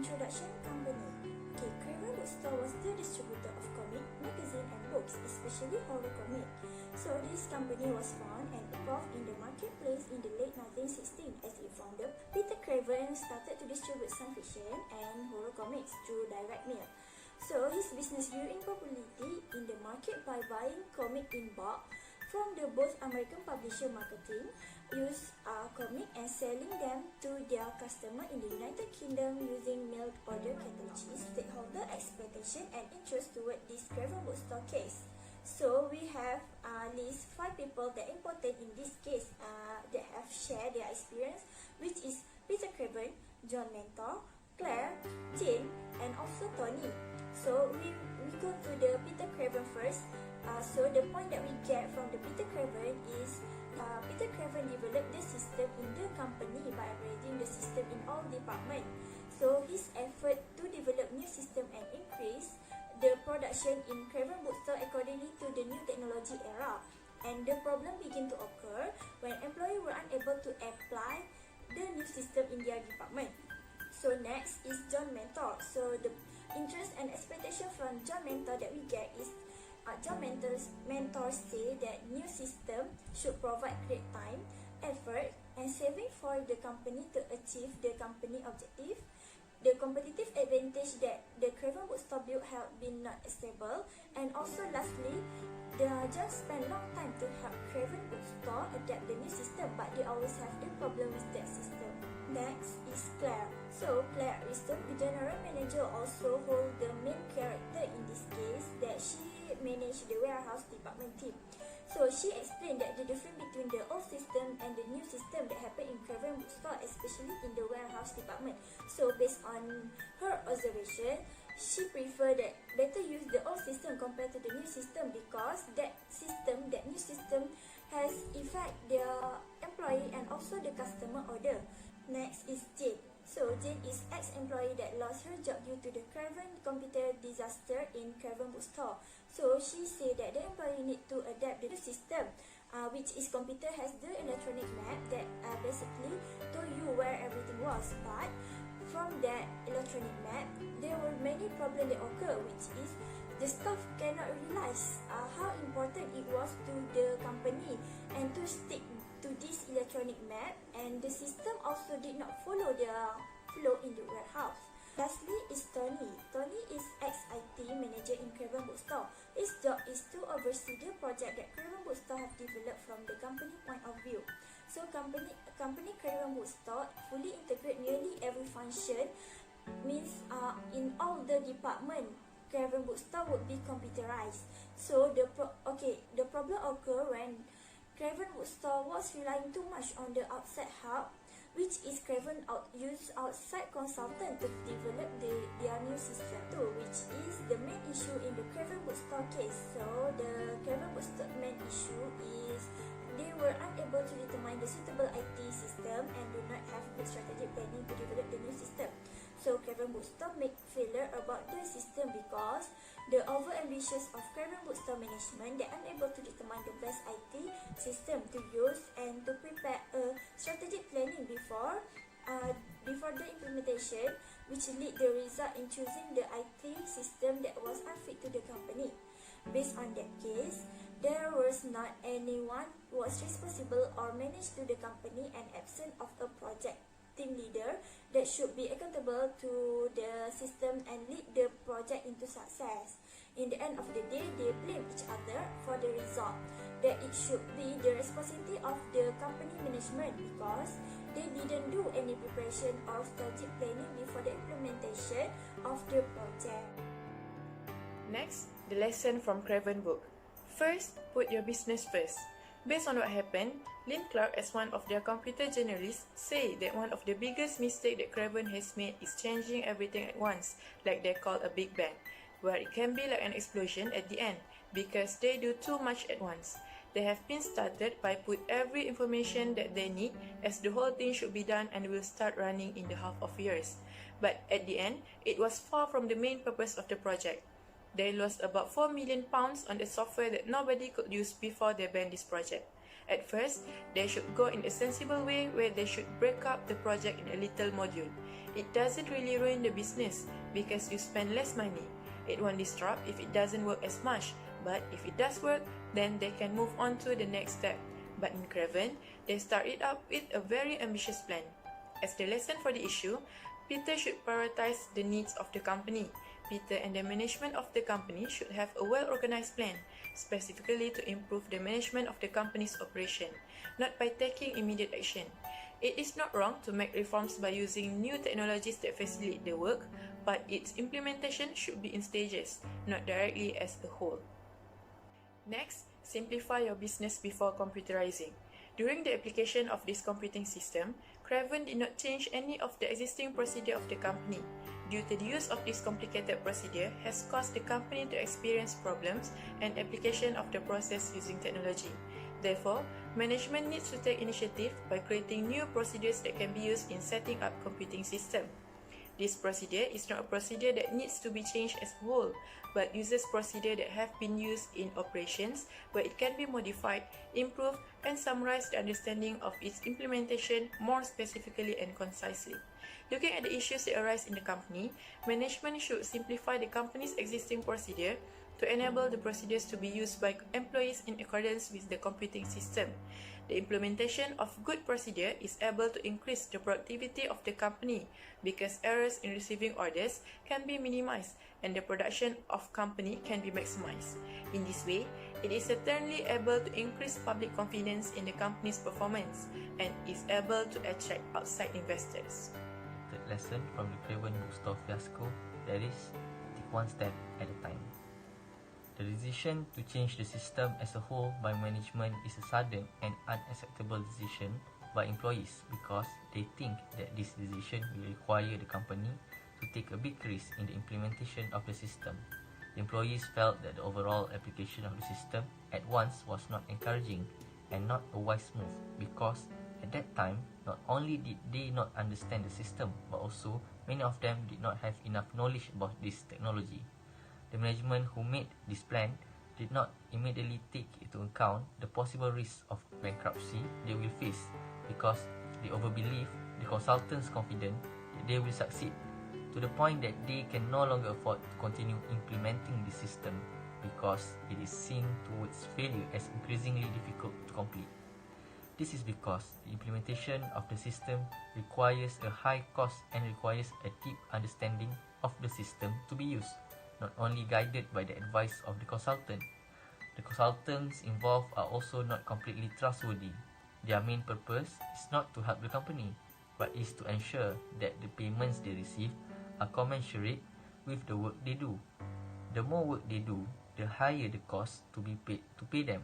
introduction company. Okay, Craven Bookstore was the distributor of comic, magazine and books, especially horror comic. So this company was found and evolved in the marketplace in the late 1960s as its founder, Peter Craven, started to distribute science fiction and horror comics through direct mail. So his business grew in popularity in the market by buying comic in bulk from the both American publisher marketing, use comic and selling them to their customer in the United Kingdom using mail order catalogs. Stakeholder expectation and interest toward this Craven Bookstore case. So we have list 5 people that important in this case that have shared their experience, which is Peter Craven, John Mentor, Claire, Jane, and also Tony. So we go to the Peter Craven first. So the point that we get from the Peter Craven is Peter Craven developed the system in the company by upgrading the system in all departments. So his effort to develop new system and increase the production in Craven Bookstore accordingly to the new technology era. And the problem began to occur when employees were unable to apply the new system in their department. So next is John Mentor. So the interest and expectation from John Mentor that we get is John mentors say that new system should provide great time, effort, and saving for the company to achieve the company objective. The competitive advantage that the Craven Bookstore built have been not stable, and also lastly, they just spend long time to help Craven Bookstore adapt the new system, but they always have the problem with that system. Next is Claire. So Claire is the general manager, also hold the main character in this case, that she manage the warehouse department team. So she explained that the difference between the old system and the new system that happened in Craven Bookstore, especially in the warehouse department. So based on her observation, she prefer that better use the old system compared to the new system, because that new system has affect their employee and also the customer order. Next is Jane. So Jane is ex-employee that lost her job due to the Craven computer disaster in Craven Bookstore. So she said that the employee need to adapt the new system, which is computer has the electronic map that basically told you where everything was. But from that electronic map, there were many problems that occur, which is the staff cannot realize how important it was to the company and to stick to this electronic map, and the system also did not follow their flow in the warehouse. Lastly is Tony. Tony is ex-IT manager in Craven Bookstore. His job is to oversee the project that Craven Bookstore have developed from the company point of view. So company Craven Bookstore fully integrate nearly every function, means in all the department Craven Bookstore would be computerized. So the problem occur when Craven Bookstore was relying too much on the outside help, which is Craven use outside consultant to develop their new system too, which is the main issue in the Craven Bookstore case. So the Craven Bookstore main issue is they were unable to determine the suitable IT system and do not have good strategic planning to develop the new system. So Craven Bookstore make failure about the system because the over-ambitious of Craven Bookstore management, they unable to determine the best IT system to use and to prepare a strategic planning before the implementation, which lead the result in choosing the IT system that was unfit to the company. Based on that case, there was not anyone who was responsible or managed to the company, and absent of a project team leader that should be accountable to the system and lead the project into success. In the end of the day, they blame each other for the result, that it should be the responsibility of the company management because they didn't do any preparation or strategic planning before the implementation of the project. Next, the lesson from Craven book. First, put your business first. Based on what happened, Lynn Clark, as one of their computer journalists, say that one of the biggest mistakes that Craven has made is changing everything at once, like they call a big bang, where it can be like an explosion at the end, because they do too much at once. They have been started by put every information that they need, as the whole thing should be done and will start running in the half of years. But at the end, it was far from the main purpose of the project. They lost about £4 million on the software that nobody could use before they banned this project. At first, they should go in a sensible way where they should break up the project in a little module. It doesn't really ruin the business because you spend less money. It won't disrupt if it doesn't work as much, but if it does work, then they can move on to the next step. But in Craven, they started up with a very ambitious plan. As the lesson for the issue, Peter should prioritize the needs of the company. Peter and the management of the company should have a well-organized plan, specifically to improve the management of the company's operation, not by taking immediate action. It is not wrong to make reforms by using new technologies that facilitate the work, but its implementation should be in stages, not directly as a whole. Next, simplify your business before computerizing. During the application of this computing system, Craven did not change any of the existing procedure of the company. Due to the use of this complicated procedure has caused the company to experience problems and application of the process using technology. Therefore, management needs to take initiative by creating new procedures that can be used in setting up computing system. This procedure is not a procedure that needs to be changed as a whole, but uses procedure that have been used in operations where it can be modified, improved, and summarize the understanding of its implementation more specifically and concisely. Looking at the issues that arise in the company, management should simplify the company's existing procedure to enable the procedures to be used by employees in accordance with the computing system. The implementation of good procedure is able to increase the productivity of the company because errors in receiving orders can be minimized and the production of company can be maximized. In this way, it is certainly able to increase public confidence in the company's performance and is able to attract outside investors. Third lesson from the Craven Bookstore fiasco, that is, take one step at a time. The decision to change the system as a whole by management is a sudden and unacceptable decision by employees because they think that this decision will require the company to take a big risk in the implementation of the system. The employees felt that the overall application of the system at once was not encouraging and not a wise move because at that time, not only did they not understand the system, but also many of them did not have enough knowledge about this technology. The management who made this plan did not immediately take into account the possible risks of bankruptcy they will face because they overbelieve the consultants' confident that they will succeed to the point that they can no longer afford to continue implementing the system because it is seen towards failure as increasingly difficult to complete. This is because the implementation of the system requires a high cost and requires a deep understanding of the system to be used, not only guided by the advice of the consultant. The consultants involved are also not completely trustworthy. Their main purpose is not to help the company, but is to ensure that the payments they receive are commensurate with the work they do. The more work they do, the higher the cost to be paid to pay them.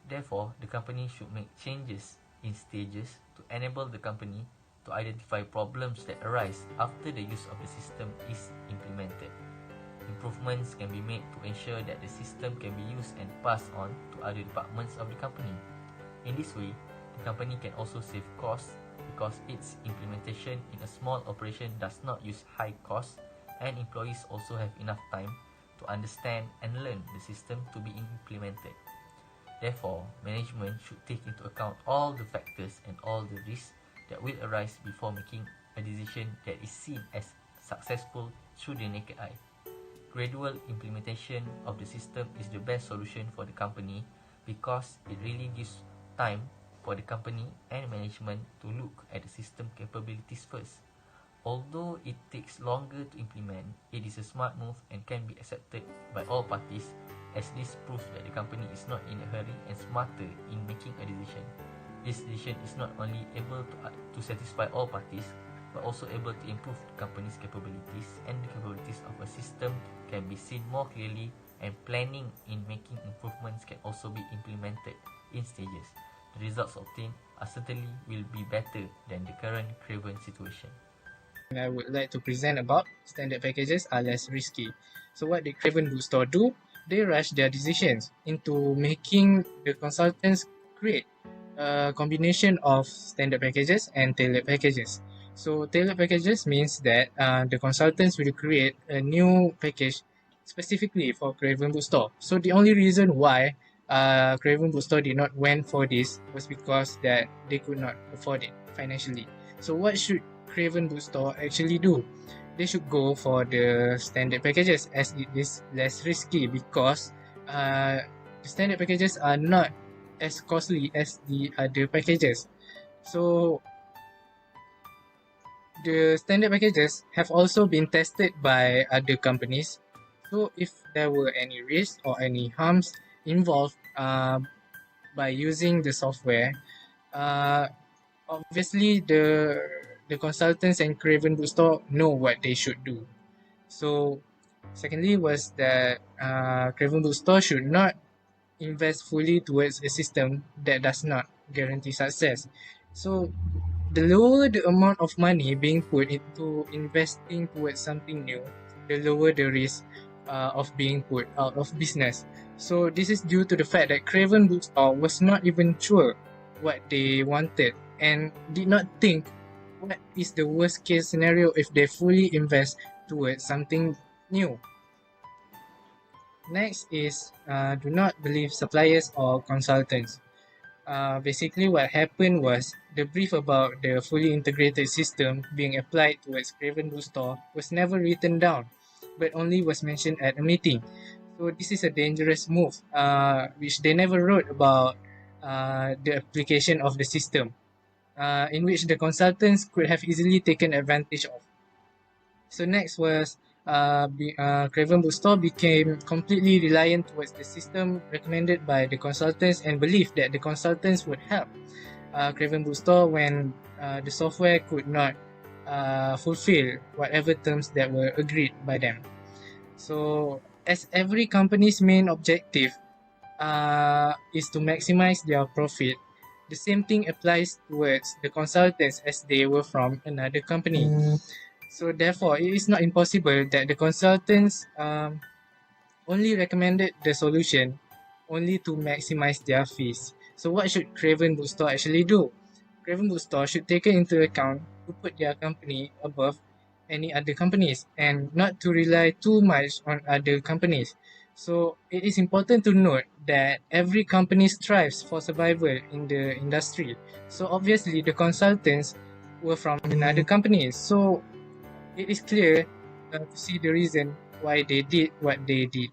Therefore, the company should make changes in stages to enable the company to identify problems that arise after the use of the system is implemented. Improvements can be made to ensure that the system can be used and passed on to other departments of the company. In this way, the company can also save costs because its implementation in a small operation does not use high costs and employees also have enough time to understand and learn the system to be implemented. Therefore, management should take into account all the factors and all the risks that will arise before making a decision that is seen as successful through the naked eye. Gradual implementation of the system is the best solution for the company because it really gives time for the company and management to look at the system capabilities first. Although it takes longer to implement, it is a smart move and can be accepted by all parties as this proves that the company is not in a hurry and smarter in making a decision. This decision is not only able to satisfy all parties, but also able to improve the company's capabilities, and the capabilities of a system can be seen more clearly, and planning in making improvements can also be implemented in stages. The results obtained are certainly will be better than the current Craven situation. And I would like to present about standard packages are less risky. So what did Craven Bookstore do? They rush their decisions into making the consultants create a combination of standard packages and tailored packages. So tailored packages means that the consultants will create a new package specifically for Craven Bookstore. So the only reason why Craven Bookstore did not went for this was because that they could not afford it financially. So what should Craven Bookstore actually do? They should go for the standard packages, as it is less risky, because the standard packages are not as costly as the other packages. So the standard packages have also been tested by other companies. So if there were any risks or any harms involved by using the software, obviously the consultants and Craven Bookstore know what they should do. So secondly was that Craven Bookstore should not invest fully towards a system that does not guarantee success. So the lower the amount of money being put into investing towards something new, the lower the risk of being put out of business. So this is due to the fact that Craven Bookstore was not even sure what they wanted and did not think what is the worst case scenario if they fully invest towards something new. Next is do not believe suppliers or consultants. Basically, what happened was the brief about the fully integrated system being applied towards Craven Bookstore was never written down, but only was mentioned at a meeting. So this is a dangerous move, which they never wrote about the application of the system, in which the consultants could have easily taken advantage of. So next was Craven Bookstore became completely reliant towards the system recommended by the consultants and believed that the consultants would help Craven Bookstore when the software could not fulfill whatever terms that were agreed by them. So as every company's main objective is to maximize their profit, the same thing applies towards the consultants as they were from another company. So therefore, it is not impossible that the consultants only recommended the solution only to maximize their fees. So what should Craven Bookstore actually do? Craven Bookstore should take it into account to put their company above any other companies and not to rely too much on other companies. So it is important to note that every company strives for survival in the industry. So obviously the consultants were from another company. So it is clear to see the reason why they did what they did.